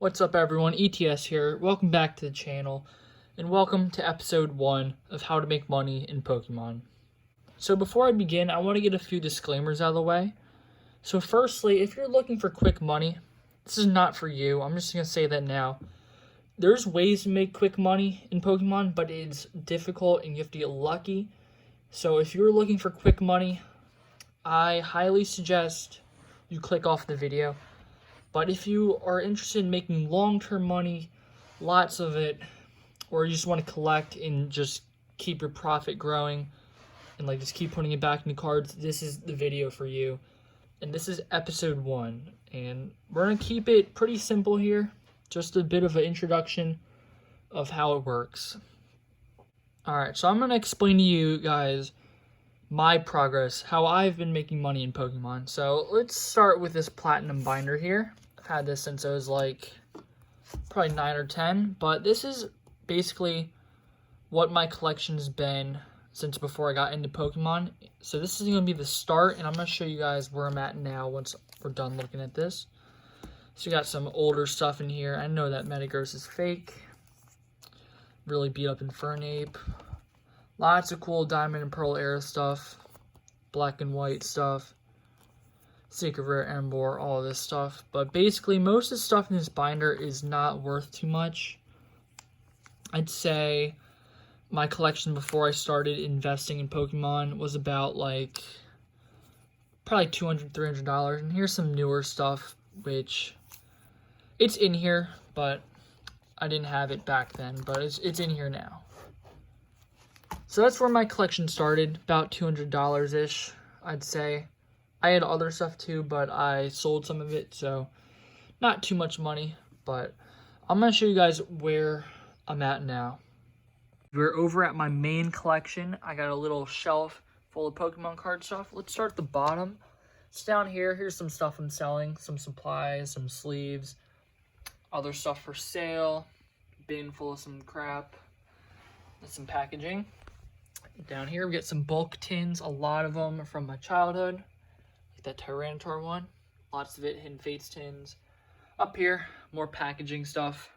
What's up everyone, ETS here. Welcome back to the channel, and welcome to episode 1 of how to make money in Pokemon. So before I begin, I want to get a few disclaimers out of the way. So firstly, if you're looking for quick money, this is not for you. I'm just going to say that now. There's ways to make quick money in Pokemon, but it's difficult and you have to get lucky. So if you're looking for quick money, I highly suggest you click off the video. But if you are interested in making long-term money, lots of it, or you just want to collect and just keep your profit growing and just keep putting it back into cards, this is the video for you. And this is episode 1. And we're going to keep it pretty simple here. Just a bit of an introduction of how it works. Alright, so I'm going to explain to you guys my progress, how I've been making money in Pokemon. So let's start with this platinum binder here. I've had this since I was probably 9 or 10, but this is basically what my collection's been since before I got into Pokemon. So this is going to be the start, and I'm going to show you guys where I'm at now once we're done looking at this. So we got some older stuff in here. I know that Metagross is fake. Really beat up Infernape. Lots of cool Diamond and Pearl era stuff, black and white stuff, Secret Rare Emboar, all of this stuff. But basically, most of the stuff in this binder is not worth too much. I'd say my collection before I started investing in Pokemon was about probably $200, $300. And here's some newer stuff, which it's in here, but I didn't have it back then. But it's in here now. So that's where my collection started, about $200-ish, I'd say. I had other stuff too, but I sold some of it, so not too much money. But I'm going to show you guys where I'm at now. We're over at my main collection. I got a little shelf full of Pokemon card stuff. Let's start at the bottom. It's down here. Here's some stuff I'm selling, some supplies, some sleeves, other stuff for sale, bin full of some crap, and some packaging. Down here we get some bulk tins, a lot of them from my childhood, like that Tyranitar one, lots of it Hidden Fates tins. Up here, more packaging stuff,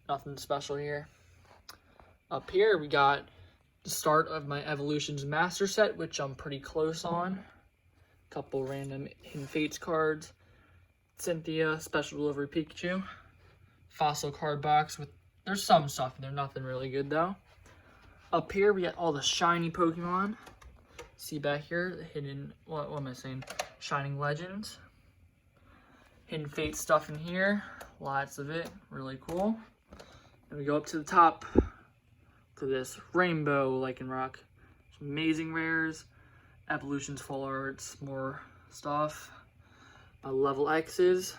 nothing special here. Up here we got the start of my Evolutions Master Set, which I'm pretty close on. A couple random Hidden Fates cards, Cynthia, Special Delivery Pikachu, Fossil card box with, there's some stuff in there, nothing really good though. Up here, we got all the shiny Pokemon. See back here, the hidden, what am I saying? Shining Legends. Hidden Fate stuff in here. Lots of it. Really cool. And we go up to the top to this Rainbow Lycanroc. Some amazing rares. Evolutions Full Arts. More stuff. Level X's.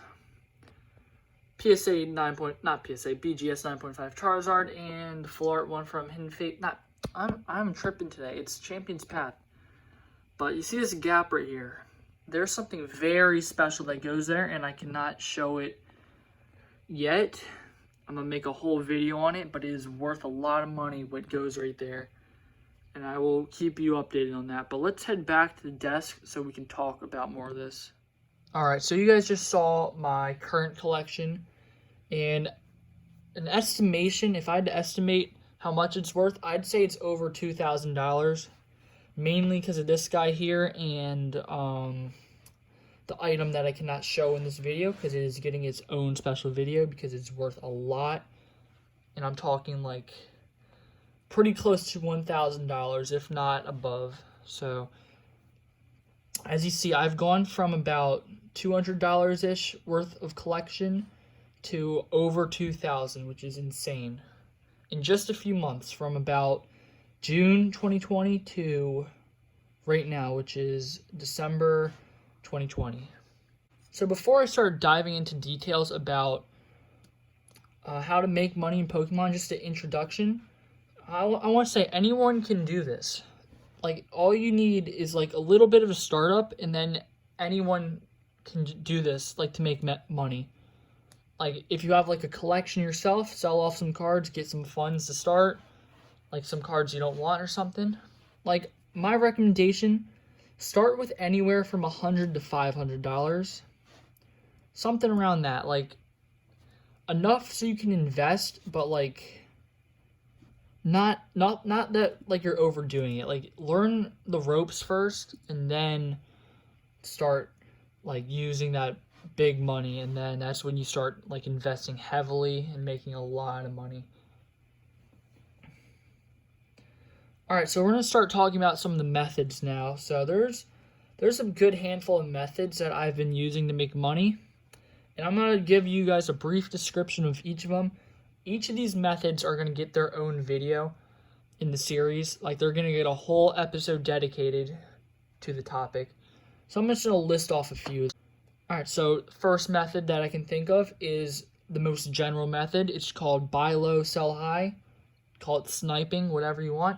PSA 9. Not PSA, BGS 9.5 Charizard, and full art one from Hidden Fate. I'm tripping today. It's Champion's Path. But you see this gap right here. There's something very special that goes there, and I cannot show it yet. I'm going to make a whole video on it, but it is worth a lot of money what goes right there. And I will keep you updated on that. But let's head back to the desk so we can talk about more of this. Alright, so you guys just saw my current collection, and an estimation, if I had to estimate how much it's worth, I'd say it's over $2,000, mainly because of this guy here and the item that I cannot show in this video because it is getting its own special video because it's worth a lot, and I'm talking pretty close to $1,000, if not above. So as you see, I've gone from about $200-ish worth of collection to over $2,000, which is insane. In just a few months, from about June 2020 to right now, which is December 2020. So before I start diving into details about how to make money in Pokemon, just an introduction, I want to say anyone can do this. All you need is a little bit of a startup, and then anyone can do this to make money. If you have a collection yourself, sell off some cards, get some funds to start, some cards you don't want or something. My recommendation, start with anywhere from $100 to $500, something around that. enough so you can invest, but like not that like you're overdoing it. Like learn the ropes first and then start like using that big money, and then that's when you start like investing heavily and making a lot of money. All right, so we're going to start talking about some of the methods now. So there's a good handful of methods that I've been using to make money, and I'm going to give you guys a brief description of each of them. Each of these methods are going to get their own video in the series. Like they're going to get a whole episode dedicated to the topic. So I'm just going to list off a few. All right, so first method that I can think of is the most general method. It's called buy low, sell high. Call it sniping, whatever you want.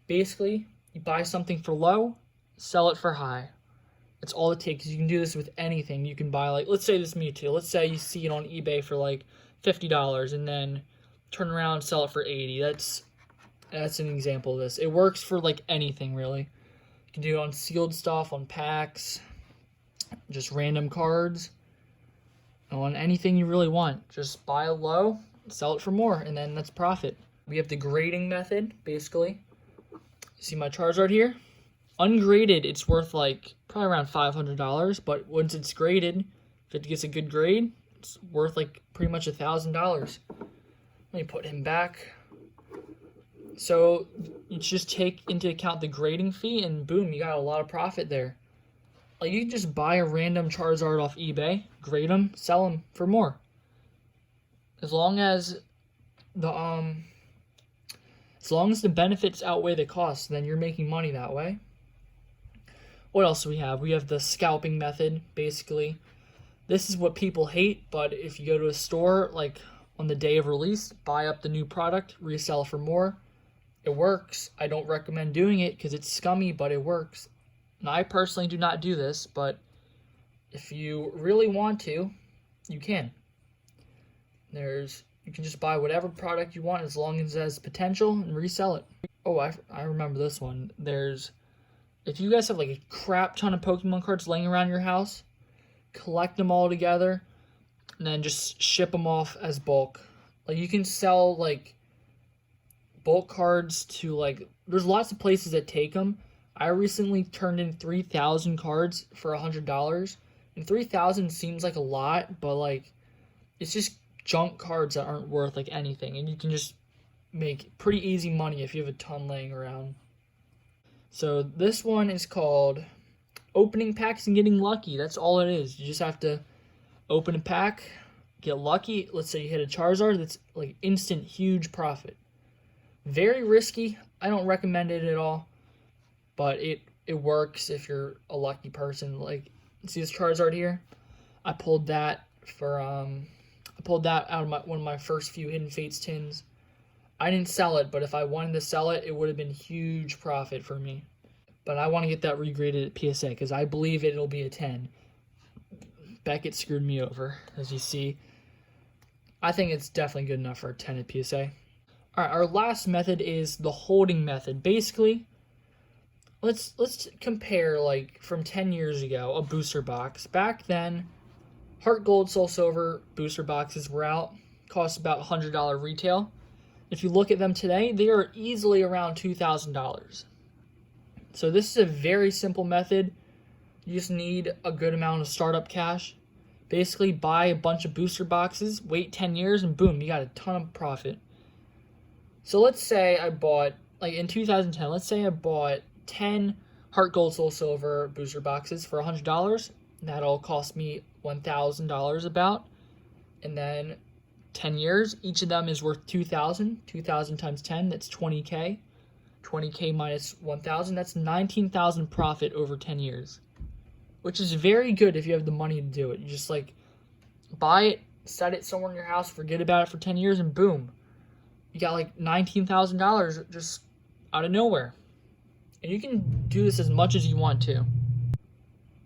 Basically, you buy something for low, sell it for high. That's all it takes. You can do this with anything. You can buy, like, let's say this Mewtwo. Let's say you see it on eBay for like $50 and then turn around and sell it for $80. That's an example of this. It works for like anything, really. You can do it on sealed stuff, on packs, just random cards, on anything you really want. Just buy low, sell it for more, and then that's profit. We have the grading method, basically. See my Charizard here? Ungraded, it's worth like probably around $500, but once it's graded, if it gets a good grade, it's worth like pretty much $1,000. Let me put him back. So you just take into account the grading fee, and boom, you got a lot of profit there. Like you can just buy a random Charizard off eBay, grade them, sell them for more. As long as the benefits outweigh the costs, then you're making money that way. What else do we have? We have the scalping method, basically. This is what people hate, but if you go to a store, like on the day of release, buy up the new product, resell for more. It works. I don't recommend doing it because it's scummy, but it works. And I personally do not do this, but if you really want to, you can. You can just buy whatever product you want as long as it has potential and resell it. Oh, I remember this one. If you guys have like a crap ton of Pokemon cards laying around your house, collect them all together and then just ship them off as bulk. Like you can sell like bulk cards to like, there's lots of places that take them. I recently turned in 3,000 cards for $100, and 3,000 seems like a lot, but like it's just junk cards that aren't worth like anything, and you can just make pretty easy money if you have a ton laying around. So this one is called opening packs and getting lucky. That's all it is. You just have to open a pack, get lucky. Let's say you hit a Charizard, that's like instant huge profit. Very risky. I don't recommend it at all, but it works if you're a lucky person. Like, see this Charizard here? I pulled that out of one of my first few Hidden Fates tins. I didn't sell it, but if I wanted to sell it, it would have been huge profit for me. But I want to get that regraded at PSA because I believe it'll be a 10. Beckett screwed me over, as you see. I think it's definitely good enough for a 10 at PSA. All right, our last method is the holding method. Basically, let's compare like from 10 years ago, a booster box. Back then, Heart Gold, Soul Silver booster boxes were out, cost about $100 retail. If you look at them today, they are easily around $2,000. So this is a very simple method. You just need a good amount of startup cash. Basically, buy a bunch of booster boxes, wait 10 years, and boom, you got a ton of profit. So let's say I bought, like in 2010, let's say I bought 10 Heart Gold, Soul Silver booster boxes for $100. That'll cost me $1,000 about. And then 10 years, each of them is worth $2,000. 2,000 times 10, that's $20K. 20K minus 1,000, that's 19,000 profit over 10 years. Which is very good if you have the money to do it. You just like buy it, set it somewhere in your house, forget about it for 10 years, and boom. You got like $19,000 just out of nowhere. And you can do this as much as you want to.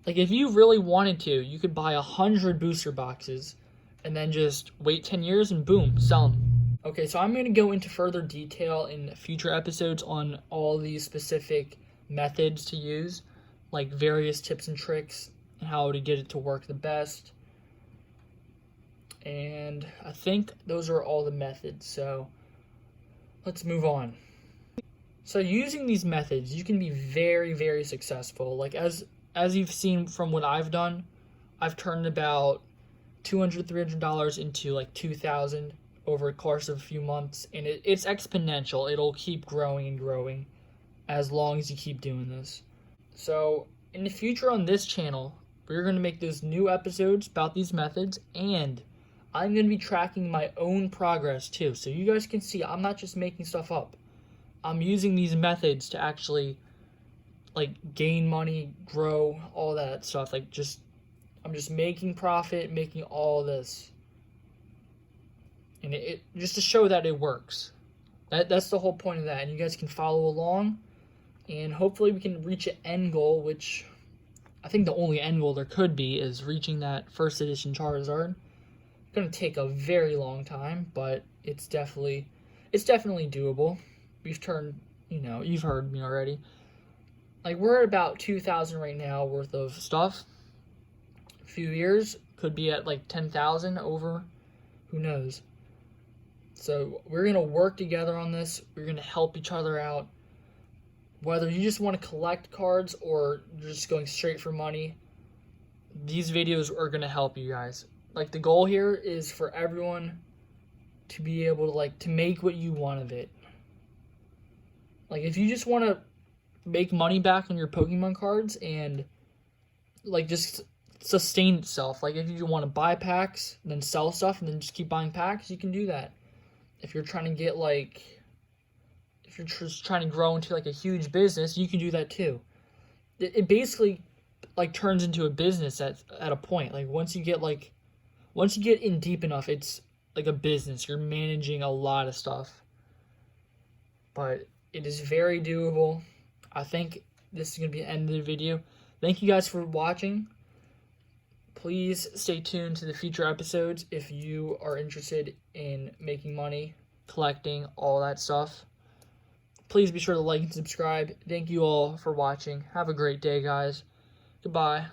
Like if you really wanted to, you could buy 100 booster boxes and then just wait 10 years and boom, sell them. Okay, so I'm going to go into further detail in future episodes on all these specific methods to use, like various tips and tricks and how to get it to work the best. And I think those are all the methods, so let's move on. So using these methods, you can be very, very successful. Like as you've seen from what I've done, I've turned about $200, $300 into like $2,000 over a course of a few months, and it's exponential. It'll keep growing and growing as long as you keep doing this. So in the future on this channel, we're going to make those new episodes about these methods, and I'm going to be tracking my own progress too. So you guys can see I'm not just making stuff up. I'm using these methods to actually like gain money, grow, all that stuff. Like I'm just making profit, making all this. And it just to show that it works. That's the whole point of that. And you guys can follow along, and hopefully we can reach an end goal, which I think the only end goal there could be is reaching that first edition Charizard. It's going to take a very long time, but it's definitely doable. We've turned, you've heard me already. Like, we're at about 2,000 right now worth of stuff. A few years could be at like 10,000 over, who knows. So we're going to work together on this. We're going to help each other out. Whether you just want to collect cards or you're just going straight for money, these videos are going to help you guys. Like, the goal here is for everyone to be able to, like, to make what you want of it. Like, if you just want to make money back on your Pokemon cards and, like, just sustain itself. Like, if you want to buy packs, then sell stuff, and then just keep buying packs, you can do that. If you're trying to get, like, if you're just trying to grow into, like, a huge business, you can do that too. It basically, like, turns into a business at a point. Like, once you get in deep enough, it's like a business. You're managing a lot of stuff. But it is very doable. I think this is going to be the end of the video. Thank you guys for watching. Please stay tuned to the future episodes if you are interested in making money, collecting, all that stuff. Please be sure to like and subscribe. Thank you all for watching. Have a great day, guys. Goodbye.